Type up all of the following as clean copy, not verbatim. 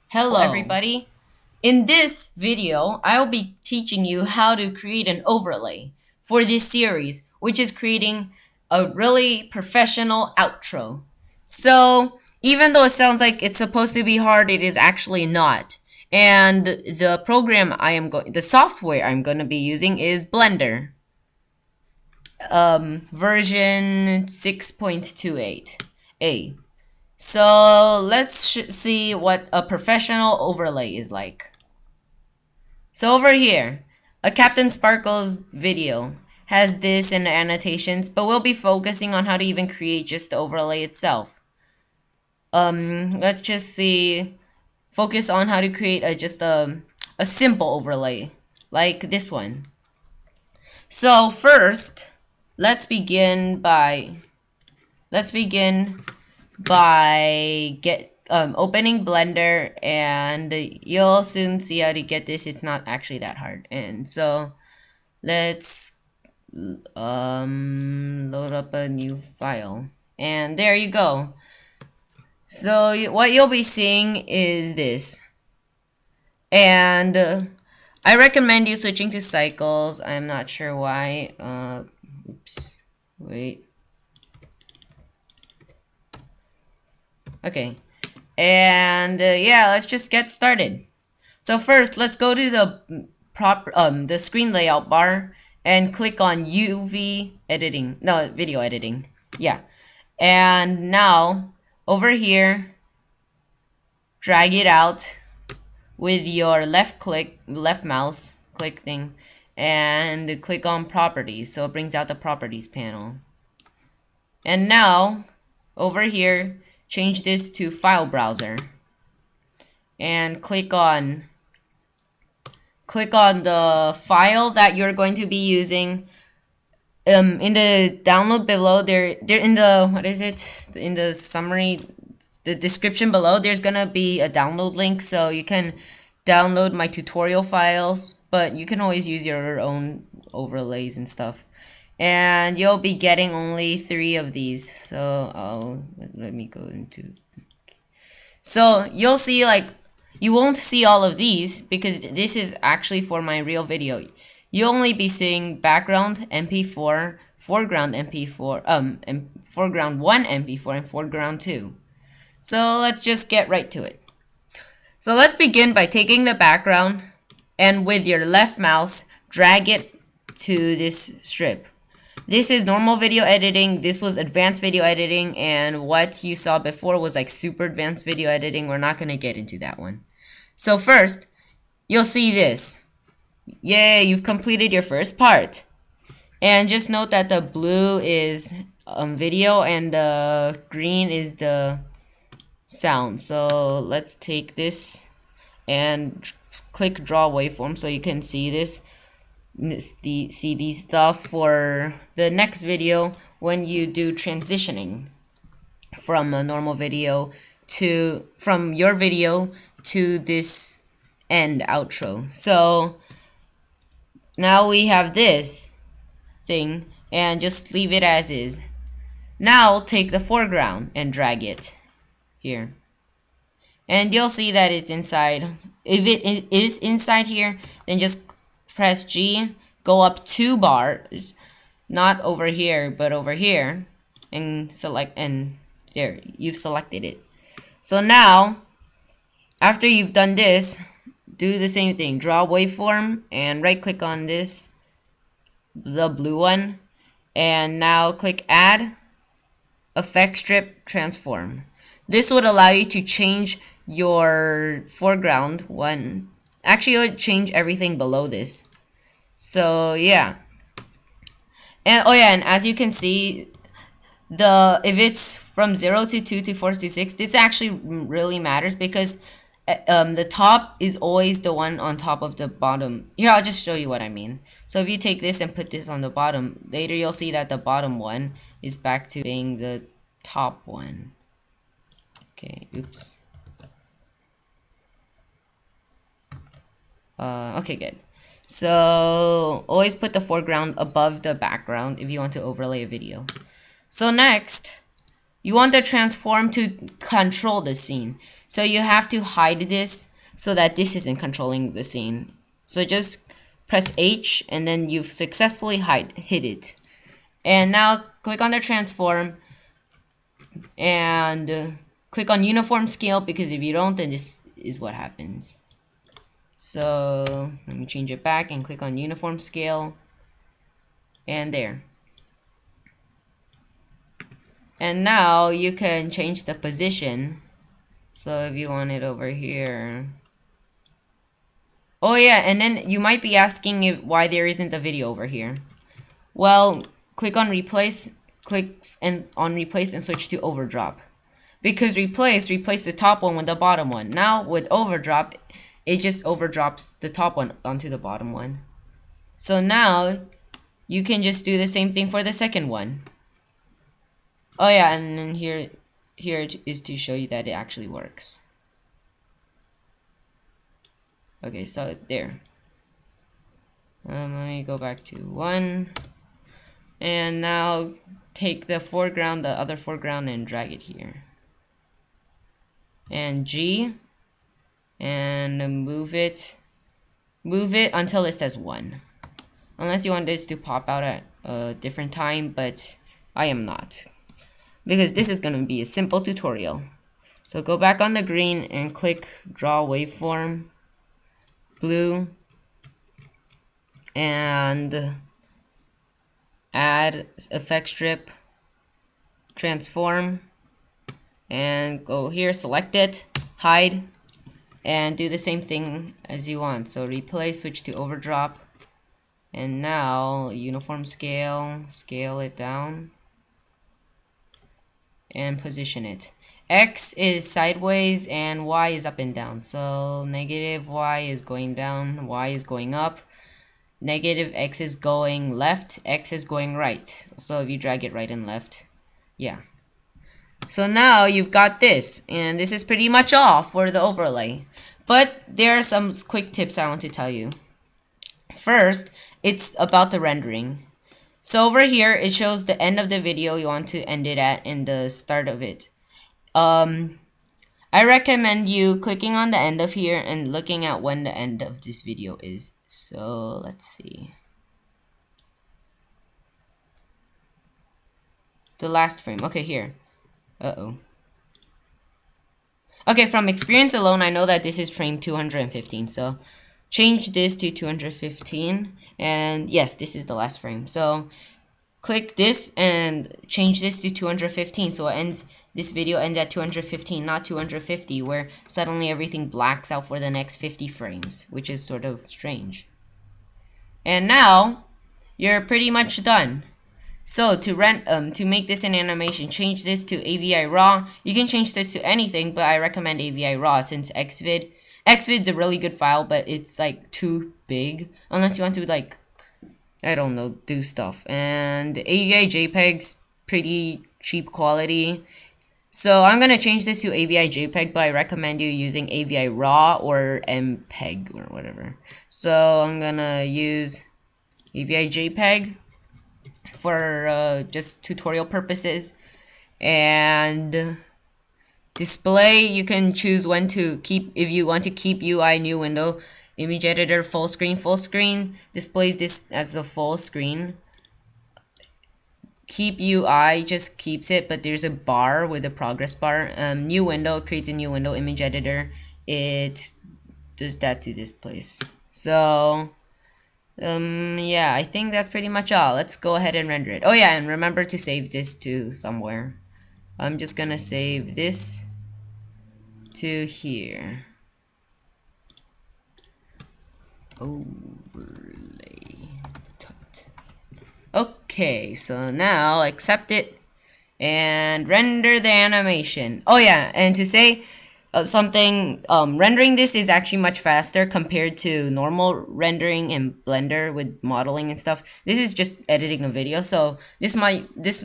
Hello everybody. In this video, I'll be teaching you how to create an overlay for this series, which is creating a really professional outro. So, even though it sounds like it's supposed to be hard, it is actually not. And the software I'm going to be using is Blender, version 6.28a. So let's see what a professional overlay is like. So over here, a Captain Sparkle's video has this in the annotations, but we'll be focusing on how to even create just the overlay itself. Let's just focus on how to create just a simple overlay like this one. So first, let's begin by opening Blender, and you'll soon see how to get this. It's not actually that hard. And so let's load up a new file, and there you go. So what you'll be seeing is this, and I recommend you switching to cycles. I'm not sure why. Oops, wait. Okay, and yeah, let's just get started. So first, let's go to the screen layout bar and click on video editing. Yeah, and now over here, drag it out with your left mouse click thing, and click on properties. So it brings out the properties panel. And now over here, change this to file browser and click on the file that you're going to be using. In the download below, there in the summary, the description below, there's gonna be a download link, so you can download my tutorial files, but you can always use your own overlays and stuff. And you'll be getting only 3 of these. So let me go into. So you'll see, like, you won't see all of these because this is actually for my real video. You'll only be seeing background MP4, foreground MP4, and foreground 1 MP4, and foreground 2. So let's just get right to it. So let's begin by taking the background, and with your left mouse, drag it to this strip. This is normal video editing, this was advanced video editing, and what you saw before was like super advanced video editing. We're not going to get into that one. So first, you'll see this. Yay, you've completed your first part. And just note that the blue is video and the green is the sound. So let's take this and click draw waveform so you can see this. See these stuff for the next video when you do transitioning from a normal video from your video to this end outro. So now we have this thing, and just leave it as is. Now take the foreground and drag it here, and you'll see that it's inside. If it is inside here, then just press G, go up 2 bars, not over here, but over here, and select, and there, you've selected it. So now, after you've done this, do the same thing. Draw waveform, and right click on this, the blue one, and now click Add, Effect Strip, Transform. This would allow you to change your foreground one. Actually, it would change everything below this. So yeah, and oh yeah, and as you can see, if it's from 0 to 2 to 4 to 6, this actually really matters because the top is always the one on top of the bottom. Here, I'll just show you what I mean. So if you take this and put this on the bottom, later you'll see that the bottom one is back to being the top one. Okay, oops. Okay, good. So always put the foreground above the background if you want to overlay a video. So next, you want the transform to control the scene. So you have to hide this so that this isn't controlling the scene. So just press H and then you've successfully hid it. And now click on the transform and click on uniform scale, because if you don't, then this is what happens. So let me change it back and click on uniform scale, and there. And now you can change the position. So if you want it over here. Oh yeah, and then you might be asking why there isn't a video over here. Well, click on replace, on replace and switch to overdrop. Because replace the top one with the bottom one. Now with overdrop, it just overdrops the top one onto the bottom one. So now you can just do the same thing for the second one. Oh yeah, and then here it is to show you that it actually works. Okay, so there. Let me go back to 1. And now take the foreground, the other foreground, and drag it here. And G. And move it until it says 1. Unless you want this to pop out at a different time, but I am not. Because this is going to be a simple tutorial. So go back on the green and click draw waveform, blue, and add effect strip, transform, and go here, select it, hide, and do the same thing as you want. So replace, switch to overdrop, and now uniform scale, scale it down, and position it. X is sideways and Y is up and down. So negative Y is going down, Y is going up, negative X is going left, X is going right. So if you drag it right and left, yeah. So now you've got this, and this is pretty much all for the overlay. But there are some quick tips I want to tell you. First, it's about the rendering. So over here, it shows the end of the video you want to end it at and the start of it. I recommend you clicking on the end of here and looking at when the end of this video is. So let's see. The last frame. Okay, here. Uh-oh. Okay, from experience alone, I know that this is frame 215. So change this to 215. And yes, this is the last frame. So click this and change this to 215. So it ends, this video ends at 215, not 250, where suddenly everything blacks out for the next 50 frames, which is sort of strange. And now you're pretty much done. So to make this an animation, change this to AVI Raw. You can change this to anything, but I recommend AVI Raw since Xvid's a really good file, but it's like too big unless you want to, like, I don't know, do stuff. And AVI JPEG's pretty cheap quality. So I'm gonna change this to AVI JPEG, but I recommend you using AVI Raw or MPEG or whatever. So I'm gonna use AVI JPEG for just tutorial purposes. And display, you can choose when to keep, if you want to keep UI new window, image editor full screen displays this as a full screen. Keep UI just keeps it, but there's a bar with a progress bar. New window creates a new window. Image editor, it does that to this place. So yeah, I think that's pretty much all. Let's go ahead and render it. Oh yeah, and remember to save this to somewhere. I'm just gonna save this to here. Overlay. Okay, so now accept it and render the animation. Oh yeah, and to say something, rendering this is actually much faster compared to normal rendering in Blender with modeling and stuff. This is just editing a video, so this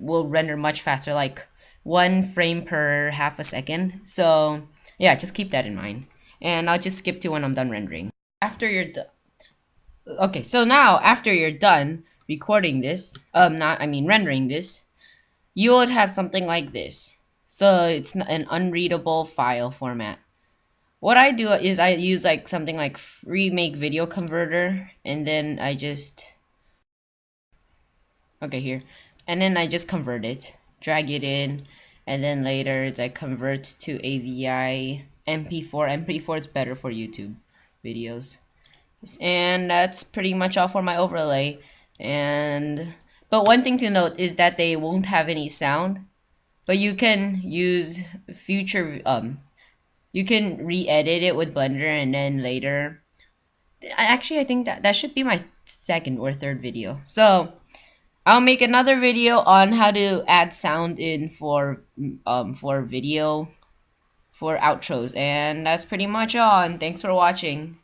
will render much faster, like 1 frame per half a second. So yeah, just keep that in mind. And I'll just skip to when I'm done rendering. After you're done. Okay, so now after you're done recording this, rendering this, you would have something like this. so it's an unreadable file format. What I do is I use like something like remake video converter, and then I just okay here, and then I just convert it, drag it in, and then later I convert to AVI MP4. MP4 is better for YouTube videos. And that's pretty much all for my overlay. But one thing to note is that they won't have any sound, but you can use future you can re-edit it with Blender, and then later I think that should be my second or third video. So I'll make another video on how to add sound in for video for outros, and that's pretty much all, and thanks for watching.